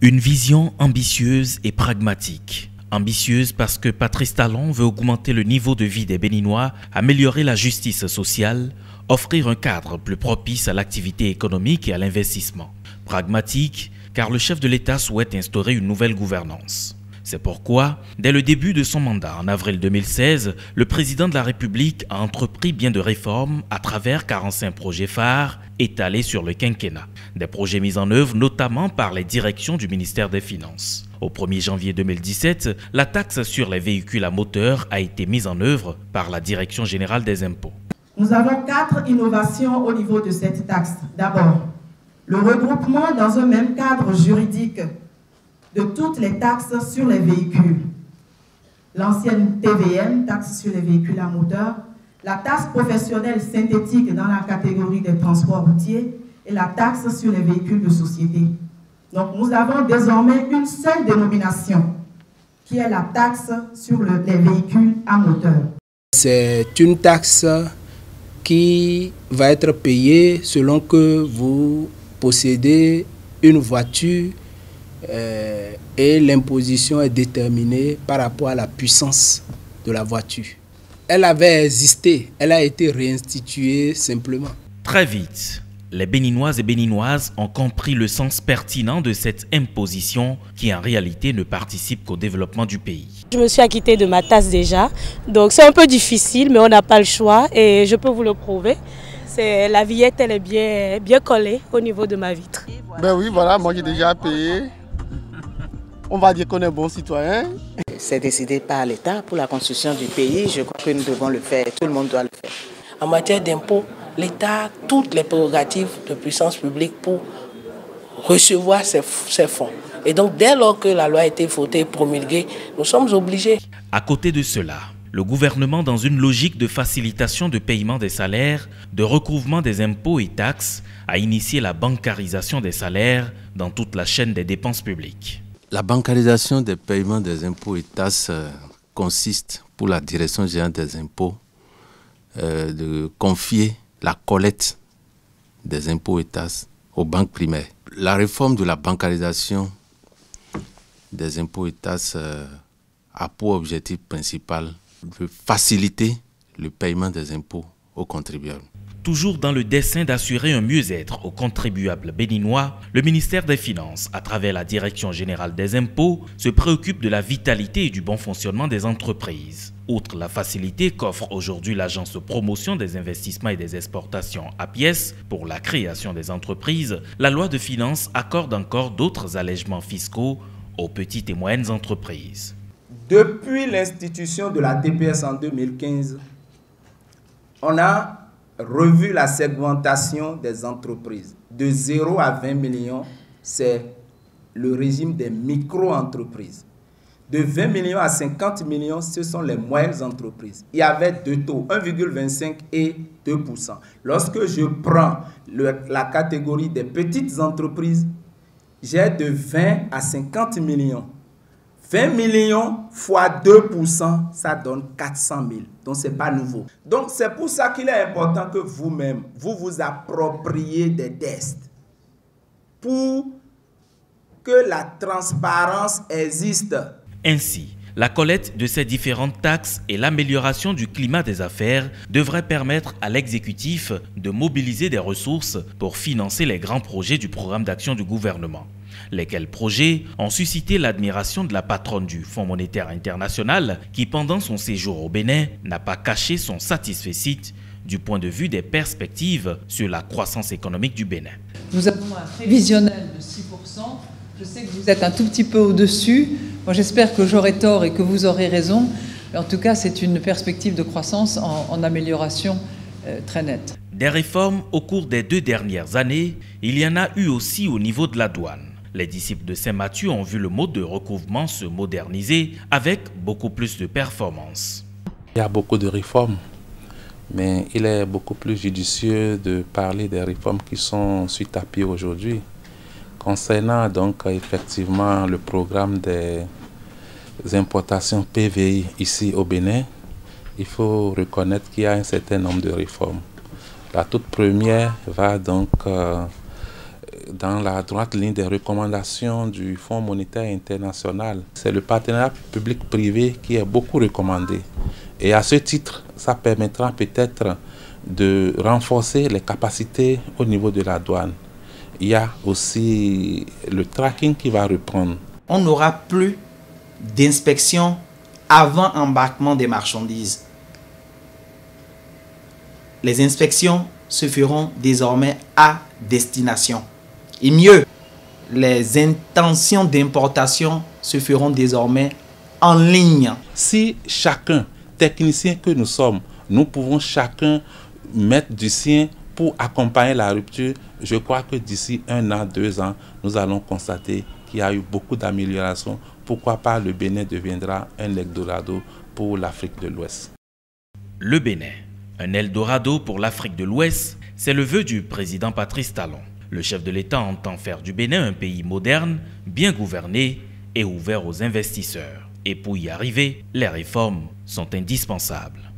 Une vision ambitieuse et pragmatique. Ambitieuse parce que Patrice Talon veut augmenter le niveau de vie des Béninois, améliorer la justice sociale, offrir un cadre plus propice à l'activité économique et à l'investissement. Pragmatique car le chef de l'État souhaite instaurer une nouvelle gouvernance. C'est pourquoi, dès le début de son mandat en avril 2016, le président de la République a entrepris bien de réformes à travers 45 projets phares étalés sur le quinquennat. Des projets mis en œuvre notamment par les directions du ministère des Finances. Au 1er janvier 2017, la taxe sur les véhicules à moteur a été mise en œuvre par la Direction générale des impôts. Nous avons 4 innovations au niveau de cette taxe. D'abord, le regroupement dans un même cadre juridique de toutes les taxes sur les véhicules. L'ancienne TVM, taxe sur les véhicules à moteur, la taxe professionnelle synthétique dans la catégorie des transports routiers et la taxe sur les véhicules de société. Donc nous avons désormais une seule dénomination, qui est la taxe sur les véhicules à moteur. C'est une taxe qui va être payée selon que vous possédez une voiture et l'imposition est déterminée par rapport à la puissance de la voiture. Elle avait existé, elle a été réinstituée simplement. Très vite, les Béninoises et Béninoises ont compris le sens pertinent de cette imposition qui en réalité ne participe qu'au développement du pays. Je me suis acquittée de ma taxe déjà, donc c'est un peu difficile mais on n'a pas le choix et je peux vous le prouver. La vignette elle est bien collée au niveau de ma vitre. Ben oui, voilà, moi j'ai déjà payé. On va dire qu'on est bon citoyen. C'est décidé par l'État pour la construction du pays. Je crois que nous devons le faire. Tout le monde doit le faire. En matière d'impôts, l'État a toutes les prérogatives de puissance publique pour recevoir ces fonds. Et donc, dès lors que la loi a été votée et promulguée, nous sommes obligés. À côté de cela, le gouvernement, dans une logique de facilitation de paiement des salaires, de recouvrement des impôts et taxes, a initié la bancarisation des salaires dans toute la chaîne des dépenses publiques. La bancarisation des paiements des impôts et taxes consiste pour la Direction générale des impôts de confier la collecte des impôts et taxes aux banques primaires. La réforme de la bancarisation des impôts et taxes a pour objectif principal de faciliter le paiement des impôts aux contribuables. Toujours dans le dessein d'assurer un mieux-être aux contribuables béninois, le ministère des Finances, à travers la Direction générale des impôts, se préoccupe de la vitalité et du bon fonctionnement des entreprises. Outre la facilité qu'offre aujourd'hui l'Agence de promotion des investissements et des exportations APIES pour la création des entreprises, la loi de finances accorde encore d'autres allègements fiscaux aux petites et moyennes entreprises. Depuis l'institution de la TPS en 2015, on a revu la segmentation des entreprises. De 0 à 20 millions, c'est le régime des micro-entreprises. De 20 millions à 50 millions, ce sont les moyennes entreprises. Il y avait deux taux, 1,25 et 2%. Lorsque je prends la catégorie des petites entreprises, j'ai de 20 à 50 millions. 20 millions fois 2%, ça donne 400 000. Donc, ce n'est pas nouveau. Donc, c'est pour ça qu'il est important que vous-même, vous vous appropriez des tests pour que la transparence existe. Ainsi, la collecte de ces différentes taxes et l'amélioration du climat des affaires devraient permettre à l'exécutif de mobiliser des ressources pour financer les grands projets du programme d'action du gouvernement. Lesquels projets ont suscité l'admiration de la patronne du Fonds monétaire international qui, pendant son séjour au Bénin, n'a pas caché son satisfecit du point de vue des perspectives sur la croissance économique du Bénin. Nous avons un prévisionnel de 6%. Je sais que vous êtes un tout petit peu au-dessus. Moi, j'espère que j'aurai tort et que vous aurez raison. En tout cas, c'est une perspective de croissance en amélioration très nette. Des réformes au cours des 2 dernières années, il y en a eu aussi au niveau de la douane. Les disciples de Saint-Mathieu ont vu le mode de recouvrement se moderniser avec beaucoup plus de performance. Il y a beaucoup de réformes, mais il est beaucoup plus judicieux de parler des réformes qui sont sur tapis aujourd'hui. Concernant donc effectivement le programme des importations PVI ici au Bénin, il faut reconnaître qu'il y a un certain nombre de réformes. La toute première va donc dans la droite ligne des recommandations du Fonds monétaire international. C'est le partenariat public-privé qui est beaucoup recommandé. Et à ce titre, ça permettra peut-être de renforcer les capacités au niveau de la douane. Il y a aussi le tracking qui va reprendre. On n'aura plus d'inspection avant embarquement des marchandises. Les inspections se feront désormais à destination. Et mieux, les intentions d'importation se feront désormais en ligne. Si chacun, technicien que nous sommes, nous pouvons chacun mettre du sien pour accompagner la rupture, je crois que d'ici 1 an, 2 ans, nous allons constater qu'il y a eu beaucoup d'améliorations. Pourquoi pas le Bénin deviendra un Eldorado pour l'Afrique de l'Ouest. Le Bénin, un Eldorado pour l'Afrique de l'Ouest, c'est le vœu du président Patrice Talon. Le chef de l'État entend faire du Bénin un pays moderne, bien gouverné et ouvert aux investisseurs. Et pour y arriver, les réformes sont indispensables.